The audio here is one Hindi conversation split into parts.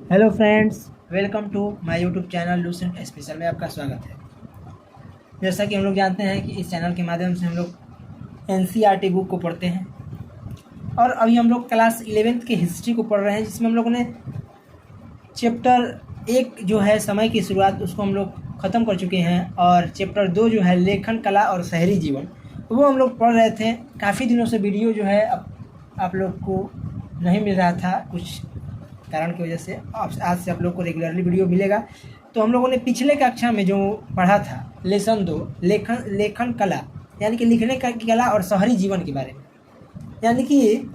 Hello friends, welcome to my YouTube channel Lucent special में आपका स्वागत है। जैसा कि हम लोग जानते हैं कि इस चैनल के माध्यम से हम लोग एनसीईआरटी बुक को पढ़ते हैं और अभी हम लोग क्लास 11th की हिस्ट्री को पढ़ रहे हैं, जिसमें हम लोगों ने चैप्टर 1 जो है समय की शुरुआत उसको हम लोग ख़त्म कर चुके हैं और चैप्टर 2 जो है लेखन कला और शहरी जीवन वो हम लोग पढ़ रहे थे। काफ़ी दिनों से वीडियो जो है आप लोग को नहीं मिल रहा था, कुछ कारण की वजह से आज से आप लोग को रेगुलरली वीडियो मिलेगा। तो हम लोगों ने पिछले कक्षा में जो पढ़ा था लेसन 2 लेखन कला यानी कि लिखने की कला और शहरी जीवन के बारे में, यानी कि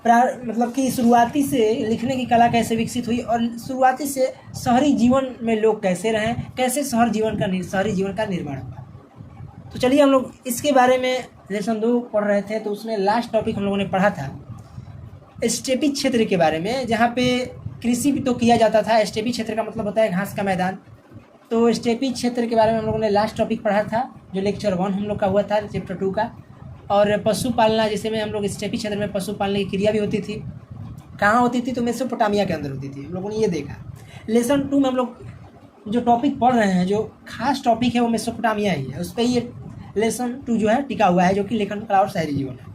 मतलब कि शुरुआती से लिखने की कला कैसे विकसित हुई और शुरुआती से शहरी जीवन में लोग कैसे रहें, कैसे शहरी जीवन का निर्माण हुआ। तो चलिए हम लोग इसके बारे में लेसन 2 पढ़ रहे थे। तो उसमें लास्ट टॉपिक हम लोगों ने पढ़ा था स्टेपी क्षेत्र के बारे में, जहाँ पे कृषि भी तो किया जाता था। स्टेपी क्षेत्र का मतलब होता है घास का मैदान। तो स्टेपी क्षेत्र के बारे में हम लोगों ने लास्ट टॉपिक पढ़ा था, जो लेक्चर 1 हम लोग का हुआ था चैप्टर 2 का। और पशु पालना, जिसे में हम लोग स्टेपी क्षेत्र में पशु पालने की क्रिया भी होती थी। कहाँ होती थी? तो मेसोपोटामिया के अंदर होती थी। हम लोगों ने ये देखा। लेसन 2 में हम लोग जो टॉपिक पढ़ रहे हैं, जो खास टॉपिक है वो मेसोपोटामिया ही है। उस पर ये लेसन 2 जो है टिका हुआ है, जो कि लेखन कला और शहरी जीवन है।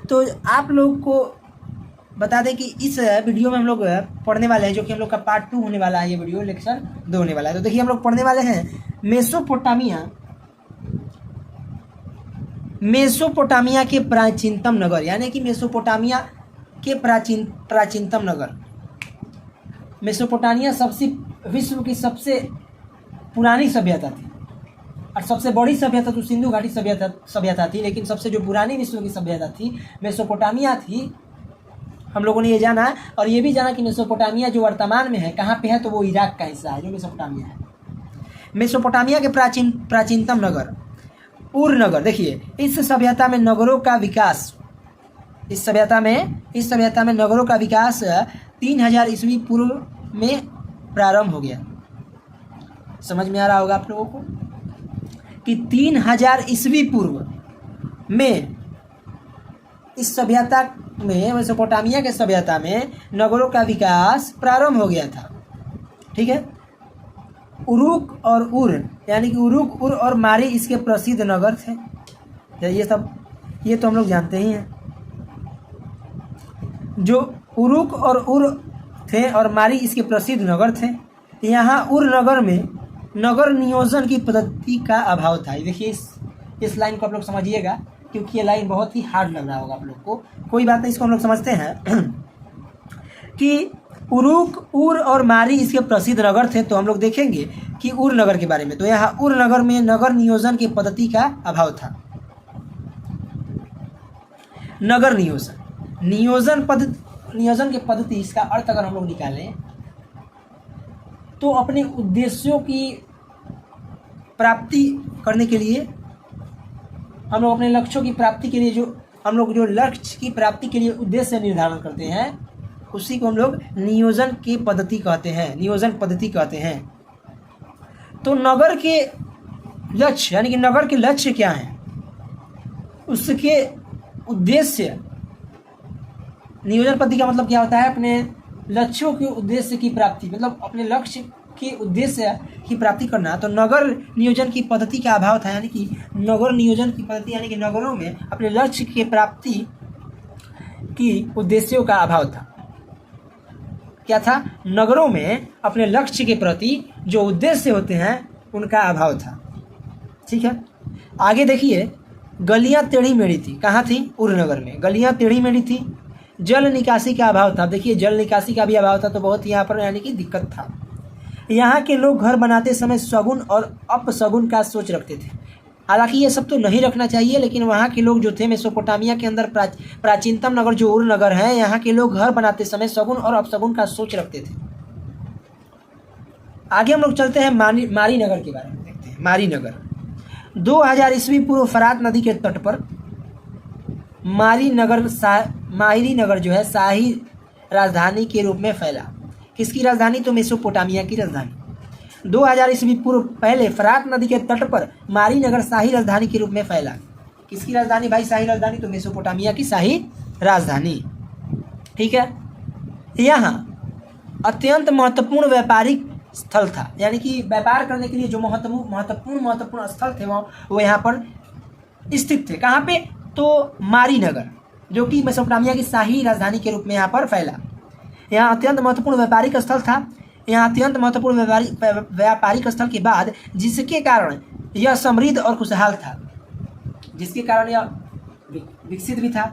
तो आप लोग को बता दें कि इस वीडियो में हम लोग पढ़ने वाले हैं, जो कि हम लोग का पार्ट 2 होने वाला है। ये वीडियो लेक्चर 2 होने वाला है। तो देखिए हम लोग पढ़ने वाले हैं मेसोपोटामिया के प्राचीनतम नगर, यानी कि मेसोपोटामिया के प्राचीनतम नगर। मेसोपोटामिया विश्व की सबसे पुरानी सभ्यता थी और सबसे बड़ी सभ्यता तो सिंधु घाटी सभ्यता थी, लेकिन सबसे जो पुरानी विश्व की सभ्यता थी मेसोपोटामिया थी। हम लोगों ने ये जाना और ये भी जाना कि मेसोपोटामिया जो वर्तमान में है कहाँ पे है, तो वो इराक का हिस्सा है जो मेसोपोटामिया है। मेसोपोटामिया के प्राचीनतम नगर उर नगर। देखिए इस सभ्यता में नगरों का विकास, इस सभ्यता में नगरों का विकास 3000 ईस्वी पूर्व में प्रारंभ हो गया। समझ में आ रहा होगा आप लोगों को कि 3000 ईस्वी पूर्व में इस सभ्यता में, मेसोपोटामिया के सभ्यता में नगरों का विकास प्रारंभ हो गया था। ठीक है। उरुक और उर, यानी कि उरुक, उर और मारी इसके प्रसिद्ध नगर थे। ये तो हम लोग जानते ही हैं। जो उरुक और उर थे और मारी इसके प्रसिद्ध नगर थे। यहाँ उर नगर में नगर नियोजन की पद्धति का अभाव था। देखिए इस लाइन को आप लोग समझिएगा, क्योंकि ये लाइन बहुत ही हार्ड लग रहा होगा आप लोग को। कोई बात नहीं, इसको हम लोग समझते हैं कि उरुक, उर और मारी इसके प्रसिद्ध नगर थे। तो हम लोग देखेंगे कि उर नगर के बारे में। तो यहाँ उर नगर में नगर नियोजन की पद्धति का अभाव था। नगर नियोजन की पद्धति, इसका अर्थ अगर हम लोग निकालें तो अपने उद्देश्यों की प्राप्ति करने के लिए, हम लोग अपने लक्ष्यों की प्राप्ति के लिए जो लक्ष्य की प्राप्ति के लिए उद्देश्य निर्धारण करते हैं, उसी को हम लोग नियोजन पद्धति कहते हैं। तो नगर के लक्ष्य, यानी कि नगर के लक्ष्य क्या हैं, उसके उद्देश्य, नियोजन पद्धति का मतलब क्या होता है? अपने लक्ष्यों के उद्देश्य की प्राप्ति, मतलब अपने लक्ष्य के उद्देश्य की प्राप्ति करना। तो नगर नियोजन की पद्धति का अभाव था, यानी कि नगर नियोजन की पद्धति, यानी कि नगरों में अपने लक्ष्य की प्राप्ति की उद्देश्यों का अभाव था। क्या था? नगरों में अपने लक्ष्य के प्रति जो उद्देश्य होते हैं उनका अभाव था। ठीक है। आगे देखिए, गलियां टेढ़ी मेढ़ी थी। कहाँ थी? उर नगर में गलियां टेढ़ी मेढ़ी थी। जल निकासी का अभाव था। देखिए जल निकासी का भी अभाव था, तो बहुत यहाँ पर यानी कि दिक्कत था। यहाँ के लोग घर बनाते समय सगुन और अपसगुन का सोच रखते थे। हालांकि ये सब तो नहीं रखना चाहिए, लेकिन वहाँ के लोग जो थे मेसोपोटामिया के अंदर प्राचीनतम नगर जो उर नगर है, यहाँ के लोग घर बनाते समय सगुन और अपसगुन का सोच रखते थे। आगे हम लोग चलते हैं मारी नगर के बारे में देखते हैं। मारी नगर 2000 ईस्वी पूर्व फरात नदी के तट पर मारी नगर जो है शाही राजधानी के रूप में फैला। किसकी राजधानी? तो मेसोपोटामिया की राजधानी। 2000 ईस्वी पूर्व पहले फरात नदी के तट पर मारी नगर शाही राजधानी के रूप में फैला। किसकी राजधानी भाई? शाही राजधानी। तो मेसोपोटामिया की शाही राजधानी। ठीक है। यहाँ अत्यंत महत्वपूर्ण व्यापारिक स्थल था, यानी कि व्यापार करने के लिए जो महत्वपूर्ण स्थल थे वो यहाँ पर स्थित थे। कहाँ पे? तो मारी नगर, जो कि मेसोपोटामिया की शाही राजधानी के रूप में यहाँ पर फैला। यहाँ अत्यंत महत्वपूर्ण व्यापारिक स्थल था। यहाँ अत्यंत महत्वपूर्ण व्यापारिक स्थल के बाद जिसके कारण यह समृद्ध और खुशहाल था, जिसके कारण यह विकसित भी था,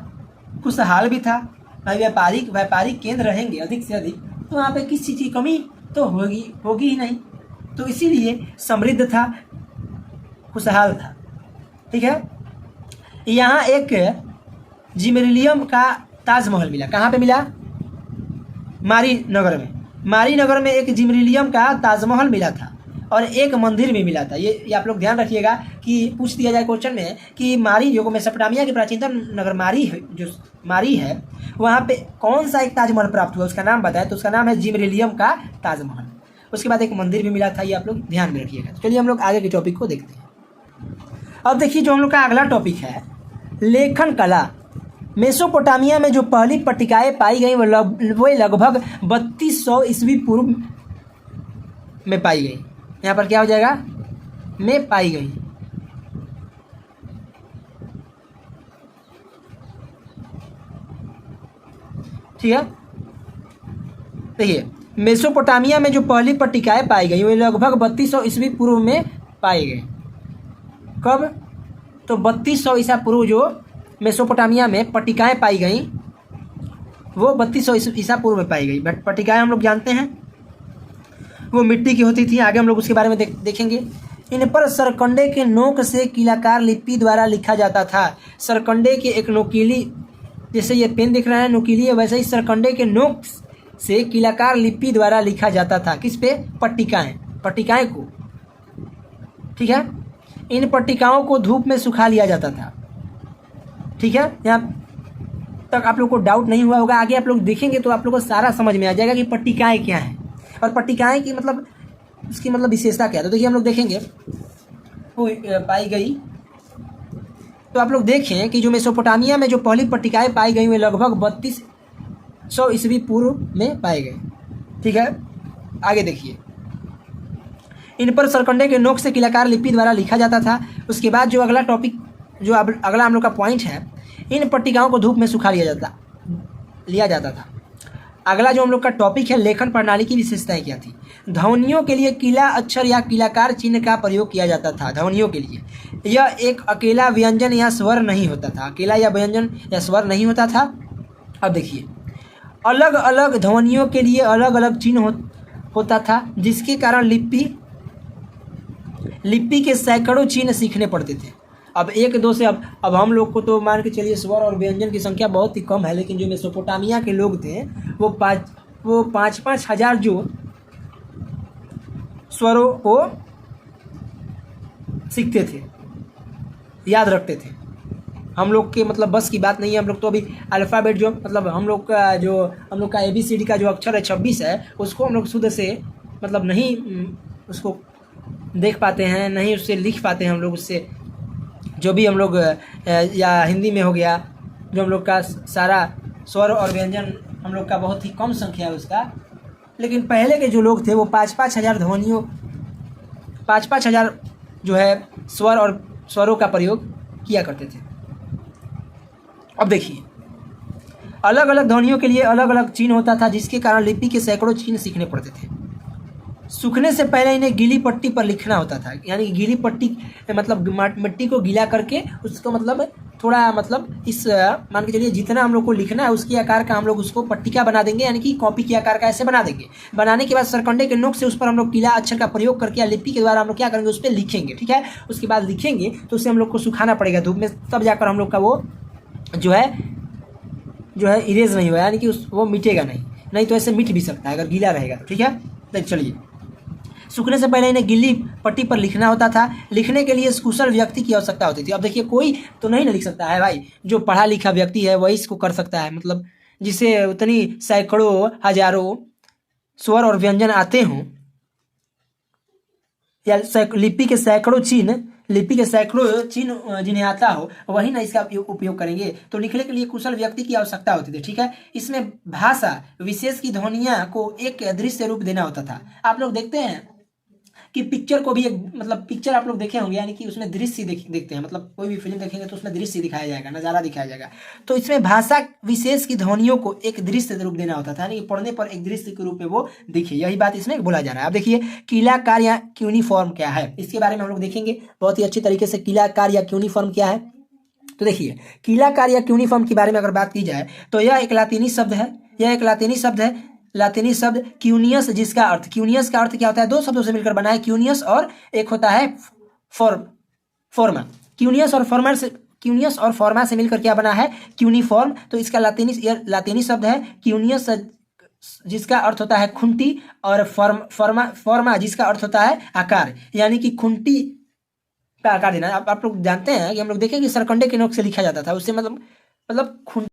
खुशहाल भी था। भाई व्यापारिक केंद्र रहेंगे अधिक से अधिक, तो वहाँ पे किसी चीज़ की कमी तो होगी ही नहीं, तो इसीलिए समृद्ध था, खुशहाल था। ठीक है। यहाँ एक जिमरिलियम का ताजमहल मिला। कहाँ पे मिला? मारी नगर में एक जिमरिलियम का ताजमहल मिला था और एक मंदिर भी मिला था। ये आप लोग ध्यान रखिएगा कि पूछ दिया जाए क्वेश्चन में कि मारी जो मेसोपोटामिया की प्राचीनतम नगर मारी है वहाँ पे कौन सा एक ताजमहल प्राप्त हुआ, उसका नाम बताए, तो उसका नाम है जिमरिलियम का ताजमहल। उसके बाद एक मंदिर भी मिला था, ये आप लोग ध्यान में रखिएगा। चलिए हम लोग आगे के टॉपिक को देखते हैं। अब देखिए जो हम लोग का अगला टॉपिक है लेखन कला। मेसोपोटामिया में जो पहली पट्टिकाएँ पाई गई वो लगभग 3200 ईस्वी पूर्व में पाई गई। यहाँ पर क्या हो जाएगा? में पाई गई। ठीक है। देखिए मेसोपोटामिया में जो पहली पट्टिकाएँ पाई गई वो लगभग 3200 ईस्वी पूर्व में पाई गई। कब? तो 3200 ईसा पूर्व जो मेसोपोटामिया में पट्टिकाएँ पाई गई वो 3200 ईसा पूर्व में पाई गई। बट पट्टिकाएँ हम लोग जानते हैं वो मिट्टी की होती थी। आगे हम लोग उसके बारे में देखेंगे। इन पर सरकंडे के नोक से कीलाकार लिपि द्वारा लिखा जाता था। सरकंडे के एक नोकीली, जैसे ये पेन दिख रहा है नोकीली है, वैसे ही सरकंडे के नोक से कीलाकार लिपि द्वारा लिखा जाता था। किस पे? पट्टिकाएँ को। ठीक है। इन पट्टिकाओं को धूप में सुखा लिया जाता था। ठीक है। यहाँ तक आप लोग को डाउट नहीं हुआ होगा। आगे आप लोग देखेंगे तो आप लोग को सारा समझ में आ जाएगा कि पट्टिकाएँ क्या हैं और पट्टिकाएँ की मतलब उसकी मतलब विशेषता क्या है। तो देखिए हम लोग देखेंगे वो पाई गई। तो आप लोग देखें कि जो मेसोपोटामिया में जो पहली पट्टिकाएँ पाई गई वे लगभग 3200 ईस्वी पूर्व में पाई गई। ठीक है। आगे देखिए। इन पर सरकंडे के नोक से कीलाकार लिपि द्वारा लिखा जाता था। उसके बाद जो अगला टॉपिक जो अगला हम लोग का पॉइंट है, इन पट्टिकाओं को धूप में सुखा लिया जाता था। अगला जो हम लोग का टॉपिक है लेखन प्रणाली की विशेषताएं क्या थी। ध्वनियों के लिए कीला अक्षर या कीलाकार चिन्ह का प्रयोग किया जाता था। ध्वनियों के लिए यह एक अकेला व्यंजन या स्वर नहीं होता था। अकेला या व्यंजन या स्वर नहीं होता था। अब देखिए अलग अलग ध्वनियों के लिए अलग अलग चिन्ह होता था, जिसके कारण लिपि के सैकड़ों चिन्ह सीखने पड़ते थे। अब एक दो से अब हम लोग को तो मान के चलिए स्वर और व्यंजन की संख्या बहुत ही कम है, लेकिन जो मेसोपोटामिया के लोग थे वो पाँच हजार जो स्वरों को सीखते थे, याद रखते थे। हम लोग के मतलब बस की बात नहीं है। हम लोग तो अभी अल्फ़ाबेट जो मतलब हम लोग का ABCD का जो अक्षर है 26 है, उसको हम लोग शुद्ध से मतलब नहीं उसको देख पाते हैं, नहीं उससे लिख पाते हैं हम लोग। उससे जो भी हम लोग या हिंदी में हो गया, जो हम लोग का सारा स्वर और व्यंजन हम लोग का बहुत ही कम संख्या है उसका। लेकिन पहले के जो लोग थे वो 5-5 हज़ार ध्वनियों 5-5 हज़ार जो है स्वर और स्वरों का प्रयोग किया करते थे। अब देखिए अलग अलग ध्वनियों के लिए अलग अलग चिन्ह होता था, जिसके कारण लिपि के सैकड़ों चिन्ह सीखने पड़ते थे। सूखने से पहले इन्हें गीली पट्टी पर लिखना होता था। यानी गीली पट्टी मतलब मिट्टी को गीला करके उसको मतलब थोड़ा मतलब इस मान के चलिए जितना हम लोग को लिखना है उसके आकार का हम लोग उसको पट्टिका बना देंगे, यानी कि कॉपी के आकार का ऐसे बना देंगे। बनाने के बाद सरकंडे के नोक से उस पर हम लोग पीला अक्षर का प्रयोग करके या लिपि के द्वारा हम लोग क्या करेंगे, उस पर लिखेंगे। ठीक है। उसके बाद लिखेंगे तो उसे हम लोग को सुखाना पड़ेगा धूप में, तब जाकर हम लोग का वो जो है इरेज नहीं हुआ, यानी कि वो मिटेगा नहीं तो ऐसे मिट भी सकता है अगर गीला रहेगा। ठीक है। तो चलिए सूखने से पहले इन्हें गीली पट्टी पर लिखना होता था। लिखने के लिए कुशल व्यक्ति की आवश्यकता होती थी। अब देखिए कोई तो नहीं ना लिख सकता है भाई, जो पढ़ा लिखा व्यक्ति है वही इसको कर सकता है, मतलब जिसे उतनी सैकड़ों हजारों स्वर और व्यंजन आते हों या लिपि के सैकड़ों चिन्ह लिपि के सैकड़ों चिन्ह जिन्हें आता हो वही ना इसका उपयोग करेंगे। तो लिखने के लिए कुशल व्यक्ति की आवश्यकता होती थी, ठीक है। इसमें भाषा विशेष की ध्वनियां को एक दृश्य रूप देना होता था। आप लोग देखते हैं कि पिक्चर को भी एक मतलब पिक्चर आप लोग देखे होंगे, यानी कि उसमें दृश्य देखते हैं, मतलब कोई भी फिल्म देखेंगे तो उसमें दृश्य दिखाया जाएगा, नज़ारा दिखाया जाएगा। तो इसमें भाषा विशेष की ध्वनियों को एक दृश्य रूप देना होता था, यानी कि पढ़ने पर एक दृश्य के रूप में वो दिखे, यही बात इसमें बोला जा रहा है। अब देखिए कीलाकार या क्यूनिफॉर्म क्या है, इसके बारे में हम लोग देखेंगे बहुत ही अच्छी तरीके से। कीलाकार या क्यूनिफॉर्म क्या है, तो देखिए कीलाकार या क्यूनिफॉर्म के बारे में अगर बात की जाए तो यह एक लातीनी शब्द है। लातीनी शब्द क्यूनियस, जिसका अर्थ, क्यूनियस का अर्थ क्या होता है, दो शब्दों से मिलकर बना है, क्यूनियस और एक होता है फॉर्मा। क्यूनियस और फॉर्मा से मिलकर क्या बना है, क्यूनिफॉर्म। तो इसका लातीनी शब्द है क्यूनियस, जिसका अर्थ होता है खुंटी, और फॉर्मा जिसका अर्थ होता है आकार, यानी कि खुंटी का आकार देना। आप लोग जानते हैं कि हम लोग देखें कि सरकंडे के नोक से लिखा जाता था, उससे मतलब